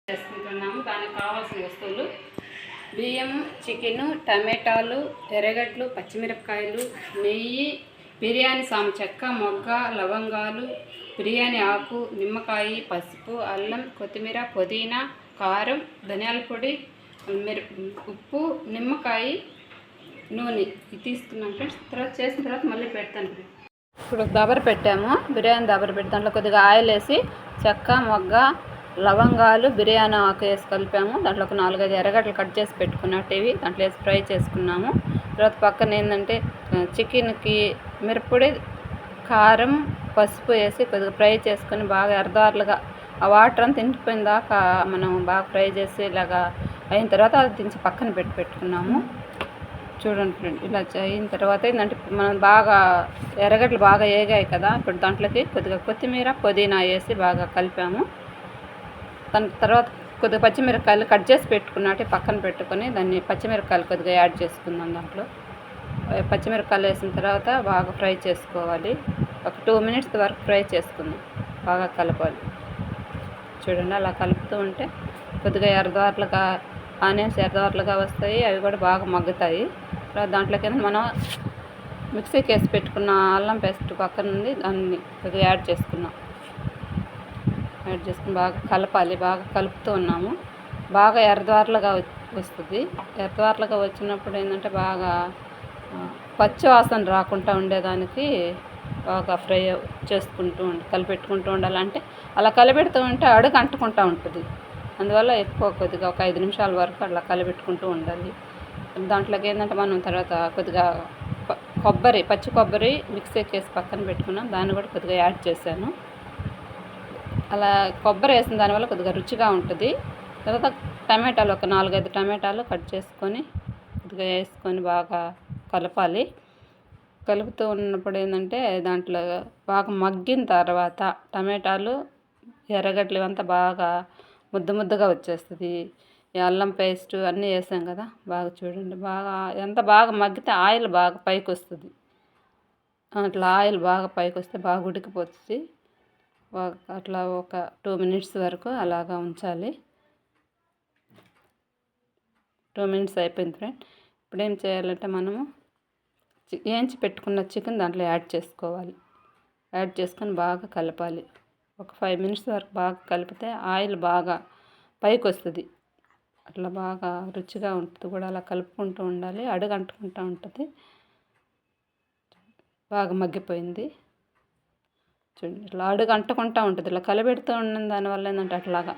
చేసుకుంటున్నాము. దానికి కావాల్సిన వస్తువులు బియ్యం, చికెను, టమాటాలు, ఎర్రగడ్డలు, పచ్చిమిరపకాయలు, నెయ్యి, బిర్యానీ సాము చెక్క, మొగ్గ, లవంగాలు, బిర్యానీ ఆకు, నిమ్మకాయ, పసుపు, అల్లం, కొత్తిమీర, పుదీనా, కారం, ధనియాల పొడి, ఉప్పు, నిమ్మకాయ, నూనె ఇది తీసుకున్నాం ఫ్రెండ్స్. తర్వాత చేసిన తర్వాత మళ్ళీ పెడతాను. ఇప్పుడు దబర పెట్టాము, బిర్యానీ దబర పెట్టి దాంట్లో కొద్దిగా ఆయిల్ వేసి చెక్క, మొగ్గ, లవంగాలు, బిర్యానీ ఆకు వేసి కలిపాము. దాంట్లో ఒక 4-5 ఎర్రగడ్డలు కట్ చేసి పెట్టుకున్నట్టువి దాంట్లో వేసి ఫ్రై చేసుకున్నాము. తర్వాత పక్కన ఏంటంటే చికెన్కి మిరప్పొడి, కారం, పసుపు వేసి కొద్దిగా ఫ్రై చేసుకొని బాగా ఎర్రదారులుగా ఆ వాటర్ అంతా ఇంకిపోయిన దాకా మనం బాగా ఫ్రై చేసి ఇలాగా అయిన తర్వాత అది దించి పక్కన పెట్టుకున్నాము. చూడండి ఫ్రెండ్, ఇలా అయిన తర్వాత ఏంటంటే మనం బాగా ఎర్రగడ్డలు బాగా వేగాయి కదా, ఇప్పుడు దాంట్లోకి కొద్దిగా కొత్తిమీర, పుదీనా వేసి బాగా కలిపాము. దాని తర్వాత కొద్దిగా పచ్చిమిరపకాయలు కట్ చేసి పెట్టుకున్నట్టు పక్కన పెట్టుకొని దాన్ని పచ్చిమిరపకాయలు కొద్దిగా యాడ్ చేసుకుందాం. దాంట్లో పచ్చిమిరపకాయలు వేసిన తర్వాత బాగా ఫ్రై చేసుకోవాలి. ఒక 2 minutes వరకు ఫ్రై చేసుకుందాం, బాగా కలపాలి. చూడండి, అలా కలుపుతూ ఉంటే కొద్దిగా ఎర్రదారులుగా ఆనియన్స్ ఎర్రదారులుగా వస్తాయి, అవి కూడా బాగా మగ్గుతాయి. తర్వాత దాంట్లోకి మనం మిక్సీకి వేసి పెట్టుకున్న అల్లం పేస్ట్ పక్కన ఉంది, దాన్ని కొద్దిగా యాడ్ చేసుకుని బాగా కలపాలి. బాగా కలుపుతూ ఉన్నాము. బాగా ఎర్రదారులుగా వస్తుంది. ఎర్రదారులుగా వచ్చినప్పుడు ఏంటంటే బాగా పచ్చి వాసన రాకుండా ఉండేదానికి బాగా ఫ్రై చేసుకుంటూ కలిపెట్టుకుంటూ ఉండాలంటే అలా కలిపెడుతూ ఉంటే అడుగు అంటుకుంటూ ఉంటుంది. అందువల్ల ఎక్కువ కొద్దిగా ఒక 5 నిమిషాల వరకు అలా కలిపెట్టుకుంటూ ఉండాలి. దాంట్లోకి ఏంటంటే మనం తర్వాత కొద్దిగా పచ్చి కొబ్బరి మిక్సీకి వేసి పక్కన పెట్టుకున్నాం, దాన్ని కూడా కొద్దిగా యాడ్ చేశాను. అలా కొబ్బరి వేసిన దానివల్ల కొద్దిగా రుచిగా ఉంటుంది. తర్వాత టమాటాలు ఒక 4-5 టమాటాలు కట్ చేసుకొని కొద్దిగా వేసుకొని బాగా కలపాలి. కలుపుతూ ఉన్నప్పుడు ఏంటంటే దాంట్లో బాగా మగ్గిన తర్వాత టమాటాలు, ఎర్రగడ్డలు ఇవంతా బాగా ముద్దగా వచ్చేస్తుంది. ఈ అల్లం పేస్ట్ అన్నీ వేసాం కదా, బాగా చూడండి, బాగా ఎంత బాగా మగ్గితే ఆయిల్ బాగా పైకి వస్తుంది. అట్లా ఆయిల్ బాగా పైకి వస్తే బాగా ఉడికిపోతుంది. అట్లా ఒక 2 minutes వరకు అలాగా ఉంచాలి. 2 minutes అయిపోయింది ఫ్రెండ్. ఇప్పుడు ఏం చేయాలంటే మనము వేయించి పెట్టుకున్న చికెన్ దాంట్లో యాడ్ చేసుకోవాలి. యాడ్ చేసుకొని బాగా కలపాలి. ఒక 5 minutes వరకు బాగా కలిపితే ఆయిల్ బాగా పైకి వస్తుంది. అట్లా బాగా రుచిగా ఉంటుంది కూడా. అలా కలుపుకుంటూ ఉండాలి, అడుగు అంటుకుంటూ ఉంటుంది. బాగా మగ్గిపోయింది చూడండి, ఇట్లా అడుగు అంటుకుంటూ ఉంటుంది. ఇలా కలబెడుతూ ఉన్న దానివల్ల ఏంటంటే అట్లాగా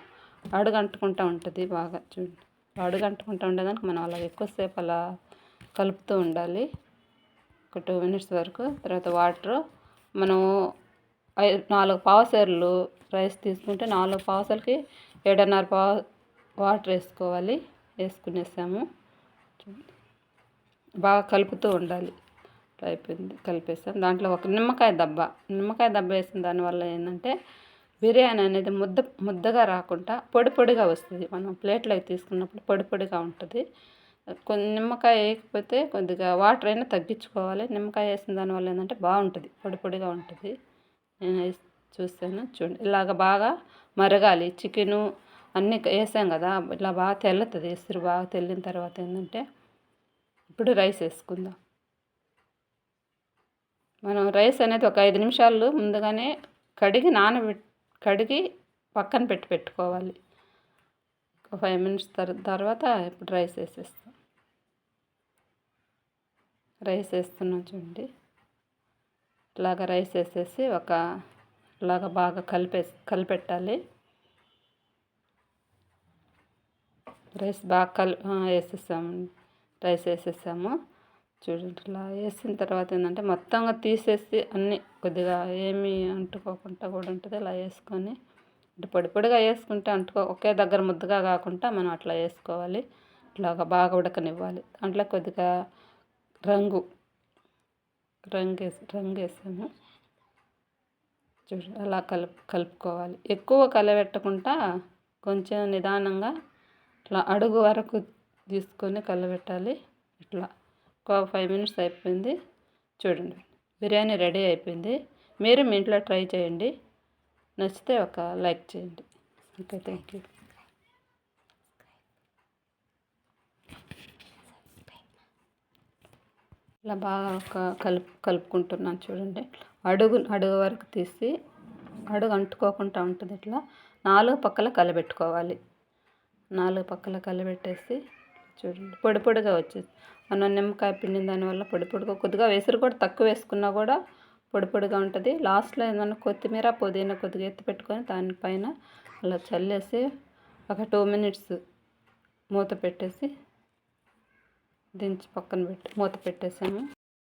అడుగు అంటుకుంటూ ఉంటుంది. బాగా చూడండి, అడుగు అంటుకుంటూ ఉండేదానికి మనం అలా ఎక్కువసేపు అలా కలుపుతూ ఉండాలి, ఒక 2 minutes వరకు. తర్వాత వాటర్ మనం 4 పావుసేర్లు రైస్ తీసుకుంటే 4 పావుసేర్లకి 7.5 వాటర్ వేసుకోవాలి. వేసుకునేసాము. బాగా కలుపుతూ ఉండాలి. అయిపోయింది, కలిపేసాం. దాంట్లో ఒక నిమ్మకాయ దెబ్బ వేసిన దానివల్ల ఏంటంటే బిర్యానీ అనేది ముద్దగా రాకుండా పొడిగా వస్తుంది. మనం ప్లేట్లో తీసుకున్నప్పుడు పొడిగా ఉంటుంది. కొన్ని నిమ్మకాయ వేయకపోతే కొద్దిగా వాటర్ అయినా తగ్గించుకోవాలి. నిమ్మకాయ వేసిన దానివల్ల ఏంటంటే బాగుంటుంది, పొడిగా ఉంటుంది. నేను చూస్తాను చూడండి, ఇలాగ బాగా మరగాలి. చికెను అన్నీ వేసాం కదా, ఇలా బాగా తెల్లుతుంది. ఎసురు బాగా తెల్లిన తర్వాత ఏంటంటే ఇప్పుడు రైస్ వేసుకుందాం. మనం రైస్ అనేది ఒక 5 నిమిషాలు ముందుగానే కడిగి పక్కన పెట్టుకోవాలి. ఒక 5 minutes తర్వాత ఇప్పుడు రైస్ వేసేస్తాం. రైస్ వేస్తున్నాం చూడండి. ఇలాగ రైస్ వేసేసి ఇలాగ బాగా కలిపెట్టాలి. రైస్ బాగా రైస్ వేసేసాము చూడండి. ఇలా వేసిన తర్వాత ఏంటంటే మొత్తంగా తీసేసి అన్నీ కొద్దిగా ఏమీ అంటుకోకుండా కూడా ఉంటుంది. అలా వేసుకొని పొడిగా వేసుకుంటే ఒకే దగ్గర ముద్దగా కాకుండా మనం అట్లా వేసుకోవాలి. ఇట్లాగా బాగా ఉడకనివ్వాలి. దాంట్లో కొద్దిగా రంగు వేసాము చూడండి. అలా కలుపుకోవాలి. ఎక్కువ కలబెట్టకుండా కొంచెం నిదానంగా ఇట్లా అడుగు వరకు తీసుకొని కలబెట్టాలి. ఇట్లా ఒక 5 minutes అయిపోయింది చూడండి. బిర్యానీ రెడీ అయిపోయింది. మీరు మీ ఇంట్లో ట్రై చేయండి. నచ్చితే ఒక లైక్ చేయండి. Okay, thank you. ఇలా బాగా కలుపుకుంటున్నాను చూడండి. అడుగు వరకు తీసి అడుగు అంటుకోకుండా ఉంటుంది. ఇట్లా 4 పక్కల కలబెట్టుకోవాలి. 4 పక్కల కలబెట్టేసి చూడండి పొడిగా వచ్చేది. మనం నిమ్మకాయ పిండిన దానివల్ల పొడిగా కొద్దిగా వెసురు కూడా తక్కువ వేసుకున్నా కూడా పొడిగా ఉంటుంది. లాస్ట్లో ఏదైనా కొత్తిమీర పుదీనా కొద్దిగా ఎత్తి పెట్టుకొని దానిపైన అలా చల్లేసి ఒక 2 మినిట్స్ మూత పెట్టేసి దించి పక్కన మూత పెట్టేసాము.